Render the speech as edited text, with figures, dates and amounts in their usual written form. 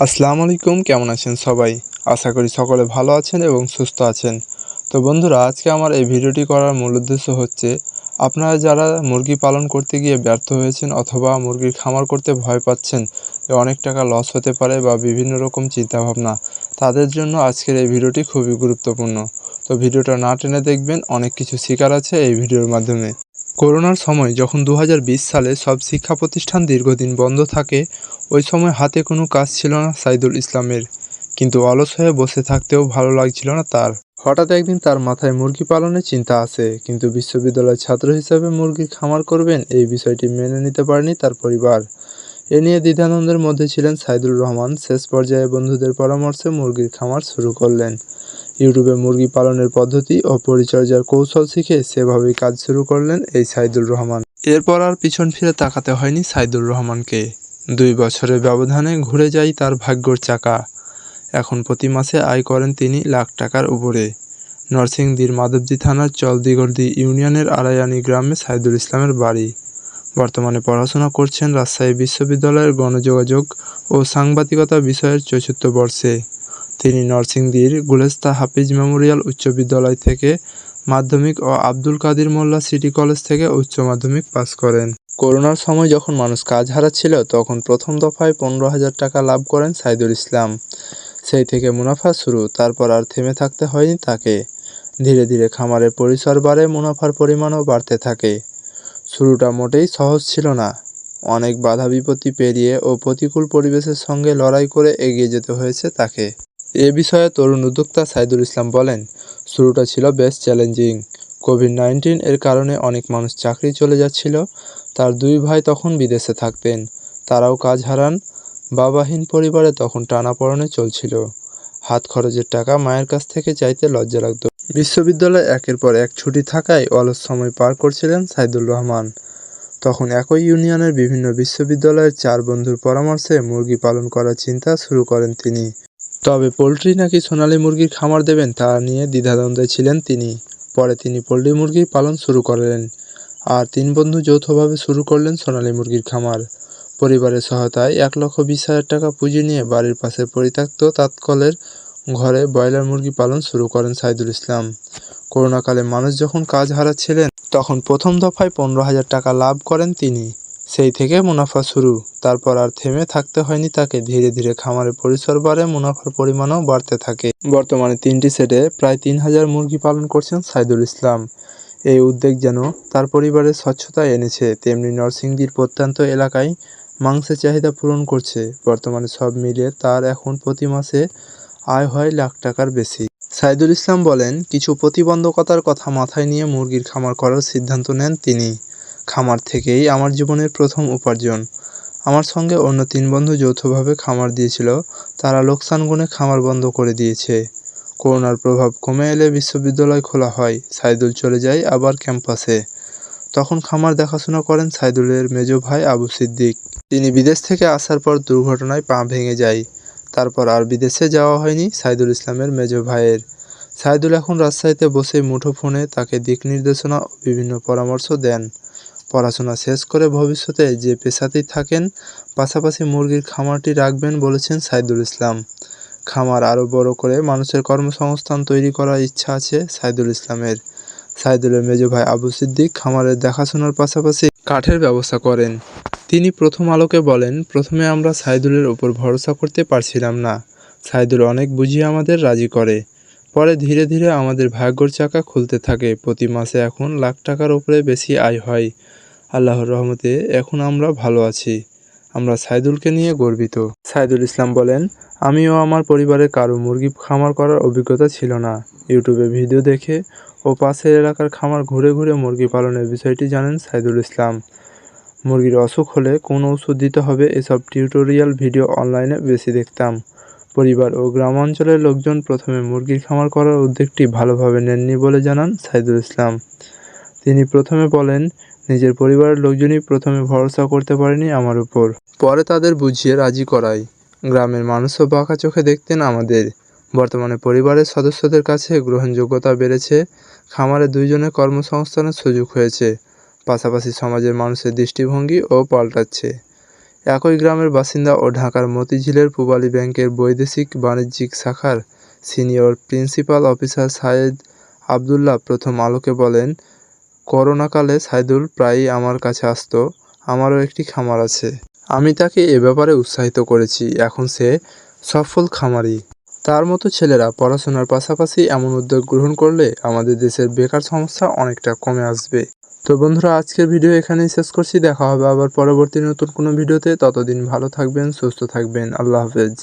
আসসালামু আলাইকুম, কেমন আছেন সবাই? আশা করি সকলে ভালো আছেন এবং সুস্থ আছেন। তো বন্ধুরা, আজকে আমার এই ভিডিওটি করার মূল উদ্দেশ্য হচ্ছে, আপনারা যারা মুরগি পালন করতে গিয়ে ব্যর্থ হয়েছেন অথবা মুরগির খামার করতে ভয় পাচ্ছেন যে অনেক টাকা লস হতে পারে বা বিভিন্ন রকম চিন্তাভাবনা, তাদের জন্য আজকের এই ভিডিওটি খুবই গুরুত্বপূর্ণ। তো ভিডিওটা না টেনে দেখবেন, অনেক কিছু শেখার আছে এই ভিডিওর মাধ্যমে। করোনার সময় যখন 2020 সালে সব শিক্ষা প্রতিষ্ঠান দীর্ঘদিন বন্ধ থাকে, ওই সময় হাতে কোনো কাজ ছিল না সাইদুল ইসলামের। কিন্তু অলস হয়ে বসে থাকতেও ভালো লাগছিল না তার। হঠাৎ একদিন তার মাথায় মুরগি পালনের চিন্তা আসে, কিন্তু বিশ্ববিদ্যালয়ের ছাত্র হিসেবে মুরগির খামার করবেন এই বিষয়টি মেনে নিতে পারেনি তার পরিবার। এ নিয়ে দ্বিধাদ্বন্দ্বের মধ্যে ছিলেন সাইদুর রহমান। শেষ পর্যায়ে বন্ধুদের পরামর্শে মুরগির খামার শুরু করলেন। ইউটিউবে মুরগি পালনের পদ্ধতি ও পরিচর্যার কৌশল শিখে সেভাবেই কাজ শুরু করলেন এই সাইদুর রহমান। এরপর আর পিছন ফিরে তাকাতে হয়নি সাইদুর রহমানকে। 2 বছরের ব্যবধানে ঘুরে যায় তার ভাগ্যর চাকা। এখন প্রতি মাসে আয় করেন তিনি লাখ টাকার উপরে। নরসিংদীর মাধবদী থানার চলদিগড়দি ইউনিয়নের আড়াইয়ানি গ্রামে সাইদুল ইসলামের বাড়ি। বর্তমানে পড়াশোনা করছেন রাজশাহী বিশ্ববিদ্যালয়ের গণযোগাযোগ ও সাংবাদিকতা বিষয়ের ৪র্থ বর্ষে। তিনি নরসিংদীর গুলেস্তা হাফিজ মেমোরিয়াল উচ্চ বিদ্যালয় থেকে মাধ্যমিক ও আব্দুল কাদির মোল্লা সিটি কলেজ থেকে উচ্চ মাধ্যমিক পাস করেন। করোনার সময় যখন মানুষ কাজ হারাচ্ছিল, তখন প্রথম দফায় 15,000 টাকা লাভ করেন সাইদুল ইসলাম। সেই থেকে মুনাফা শুরু, তারপর আর থেমে থাকতে হয়নি তাকে। ধীরে ধীরে খামারের পরিসর বাড়ে, মুনাফার পরিমাণও বাড়তে থাকে। শুরুটা মোটেই সহজ ছিল না। অনেক বাধা বিপত্তি পেরিয়ে ও প্রতিকূল পরিবেশের সঙ্গে লড়াই করে এগিয়ে যেতে হয়েছে তাকে। এ বিষয়ে তরুণ উদ্যোক্তা সাইদুল ইসলাম বলেন, শুরুটা ছিল বেশ চ্যালেঞ্জিং। কোভিড-19 এর কারণে অনেক মানুষ চাকরি চলে যাচ্ছিল। তার 2 ভাই তখন বিদেশে থাকতেন, তারাও কাজ হারান। বাবাহীন পরিবারে তখন টানাপোড়েনে চলছিল। হাত খরচের টাকা মায়ের কাছ থেকে চাইতে লজ্জা লাগত। বিশ্ববিদ্যালয়ে একের পর এক ছুটি থাকায় অলস সময় পার করছিলেন সাইদুল রহমান। তখন একই ইউনিয়নের বিভিন্ন বিশ্ববিদ্যালয়ের 4 বন্ধুর পরামর্শে মুরগি পালন করার চিন্তা শুরু করেন তিনি। তবে পোলট্রি নাকি সোনালী মুরগির খামার দেবেন তা নিয়ে দ্বিধাদ্বন্দ্বে ছিলেন তিনি। পরে তিনি পোলট্রি মুরগির পালন শুরু করলেন, আর 3 বন্ধু যৌথভাবে শুরু করলেন সোনালী মুরগির খামার। পরিবারের সহায়তায় 1,20,000 টাকা পুঁজি নিয়ে বাড়ির পাশে পরিত্যক্ত তাৎকলের ঘরে ব্রয়লার মুরগি পালন শুরু করেন সাইদুল ইসলাম। করোনাকালে মানুষ যখন কাজ হারাচ্ছিলেন, তখন প্রথম দফায় 15,000 টাকা লাভ করেন তিনি। সেই থেকে মুনাফা শুরু, তারপর আর থেমে থাকতে হয়নি তাকে। ধীরে ধীরে খামারের পরিসর বাড়ে, মুনাফার পরিমাণও বাড়তে থাকে। বর্তমানে 3টি সেটে প্রায় 3,000 মুরগি পালন করছেন সাইদুল ইসলাম। এই উদ্যোগ যেন তার পরিবারের স্বচ্ছতা এনেছে, তেমনি নরসিংদীর প্রত্যন্ত এলাকায় মাংসের চাহিদা পূরণ করছে। বর্তমানে সব মিলিয়ে তার এখন প্রতি মাসে আয় হয় লাখ টাকার বেশি। সাইদুল ইসলাম বলেন, কিছু প্রতিবন্ধকতার কথা মাথায় নিয়ে মুরগির খামার করার সিদ্ধান্ত নেন তিনি। খামার থেকেই আমার জীবনের প্রথম উপার্জন। আমার সঙ্গে অন্য 3 বন্ধু যৌথভাবে খামার দিয়েছিল, তারা লোকসান গুণে খামার বন্ধ করে দিয়েছে। করোনার প্রভাব কমে এলে বিশ্ববিদ্যালয় খোলা হয়, সাইদুল চলে যায় আবার ক্যাম্পাসে। তখন খামার দেখাশোনা করেন সাইদুলের মেজ ভাই আবু সিদ্দিক। তিনি বিদেশ থেকে আসার পর দুর্ঘটনায় পা ভেঙে যায়। তারপর আর বিদেশে যাওয়া হয়নি সাইদুল ইসলামের মেজ ভাইয়ের। সাইদুল এখন রাজশাহীতে বসে মুঠোফোনে তাকে দিক নির্দেশনা ও বিভিন্ন পরামর্শ দেন। পড়াশোনা শেষ করে ভবিষ্যতে যে পেশাতেই থাকেন, পাশাপাশি মুরগির খামারটি রাখবেন বলেছেন সাইদুল ইসলাম। খামার আরও বড় করে মানুষের কর্মসংস্থান তৈরি করার ইচ্ছা আছে সাইদুল ইসলামের। সাইদুলের মেজ ভাই আবু সিদ্দিক খামারের দেখাশোনার পাশাপাশি কাঠের ব্যবস্থা করেন। তিনি প্রথম আলোকে বলেন, প্রথমে আমরা সাইদুলের ওপর ভরসা করতে পারছিলাম না। সাইদুল অনেক বুঝিয়ে আমাদের রাজি করে। পরে ধীরে ধীরে আমাদের ভাগ্যর চাকা খুলতে থাকে। প্রতি মাসে এখন লাখ টাকার উপরে বেশি আয় হয়। আল্লাহর রহমতে এখন আমরা ভালো আছি। আমরা সাইদুলকে নিয়ে গর্বিত। সাইদুল ইসলাম বলেন, আমিও আমার পরিবারের কারো মুরগি খামার করার অভিজ্ঞতা ছিল না। ইউটিউবে ভিডিও দেখে ও পাশের এলাকার খামার ঘুরে ঘুরে মুরগি পালনের বিষয়টি জানেন সাইদুল ইসলাম। মুরগির অসুখ হলে কোন ওষুধ দিতে হবে এসব টিউটোরিয়াল ভিডিও অনলাইনে বেশি দেখতাম। পরিবার ও গ্রামাঞ্চলের লোকজন প্রথমে মুরগির খামার করার উদ্যোগটি ভালোভাবে নেননি বলে জানান সাইদুল ইসলাম। তিনি প্রথমে বলেন, নিজের পরিবারের লোকজনই প্রথমে ভরসা করতে পারেনি আমার উপর। পরে তাদের বুঝিয়ে রাজি করাই। গ্রামের মানুষও বাঁকা চোখে দেখতেন আমাদের। বর্তমানে পরিবারের সদস্যদের কাছে গ্রহণযোগ্যতা বেড়েছে। খামারে 2 জনের কর্মসংস্থানের সুযোগ হয়েছে। পাশাপাশি সমাজের মানুষের দৃষ্টিভঙ্গিও পাল্টাচ্ছে। একই গ্রামের বাসিন্দা ও ঢাকার মতিঝিলের পূবালী ব্যাংকের বৈদেশিক বাণিজ্যিক শাখার senior principal officer Saeed Abdullah প্রথম আলোকে বলেন, করোনাকালে সাইদুল প্রায়ই আমার কাছে আসতো। আমারও একটি খামার আছে। আমি তাকে এ ব্যাপারে উৎসাহিত করেছি। এখন সে সফল খামারি। তার মতো ছেলেরা পড়াশোনার পাশাপাশি এমন উদ্যোগ গ্রহণ করলে আমাদের দেশের বেকার সমস্যা অনেকটা কমে আসবে। তো বন্ধুরা, আজকের ভিডিও এখানেই শেষ করছি। দেখা হবে আবার পরবর্তী নতুন কোনো ভিডিওতে। ততদিন ভালো থাকবেন, সুস্থ থাকবেন। আল্লাহ হাফেজ।